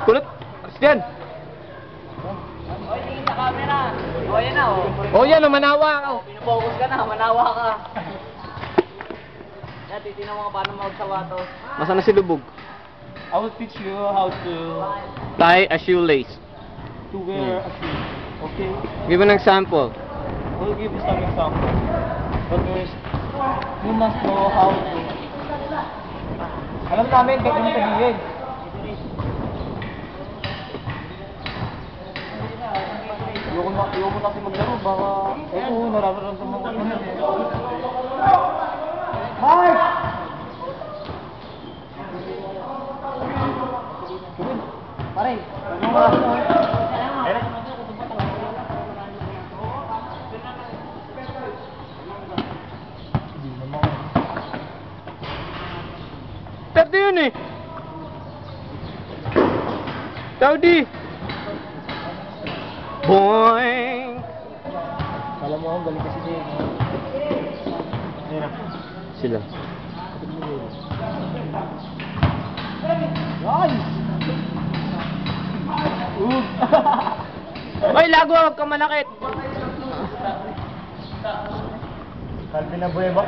Kulot! Christian! Oy, tingin sa camera. O, yan na, o. Oh, yan, manawa ka. Pinupokus ka na, manawa ka. Yan, titignan mo paano magsawa to. Masa na si Lubog? I will teach you how to Tie a shoelace. wear a shoe. Okay? Give an example. I will give you some examples. But first, you must know how to... Alam namin, kahit yung sabihin. Ayaw mo kasi maglaro, baka... Ito, nararamdaman ko naman eh. Mike! Pare, ano ba? Pwede yun eh. Saudi. Boing. Alam mo akong galing kasi din. Ayan na. Sila. Nice! Oy, lago, huwag kang manakit. Calvin na buhay ba?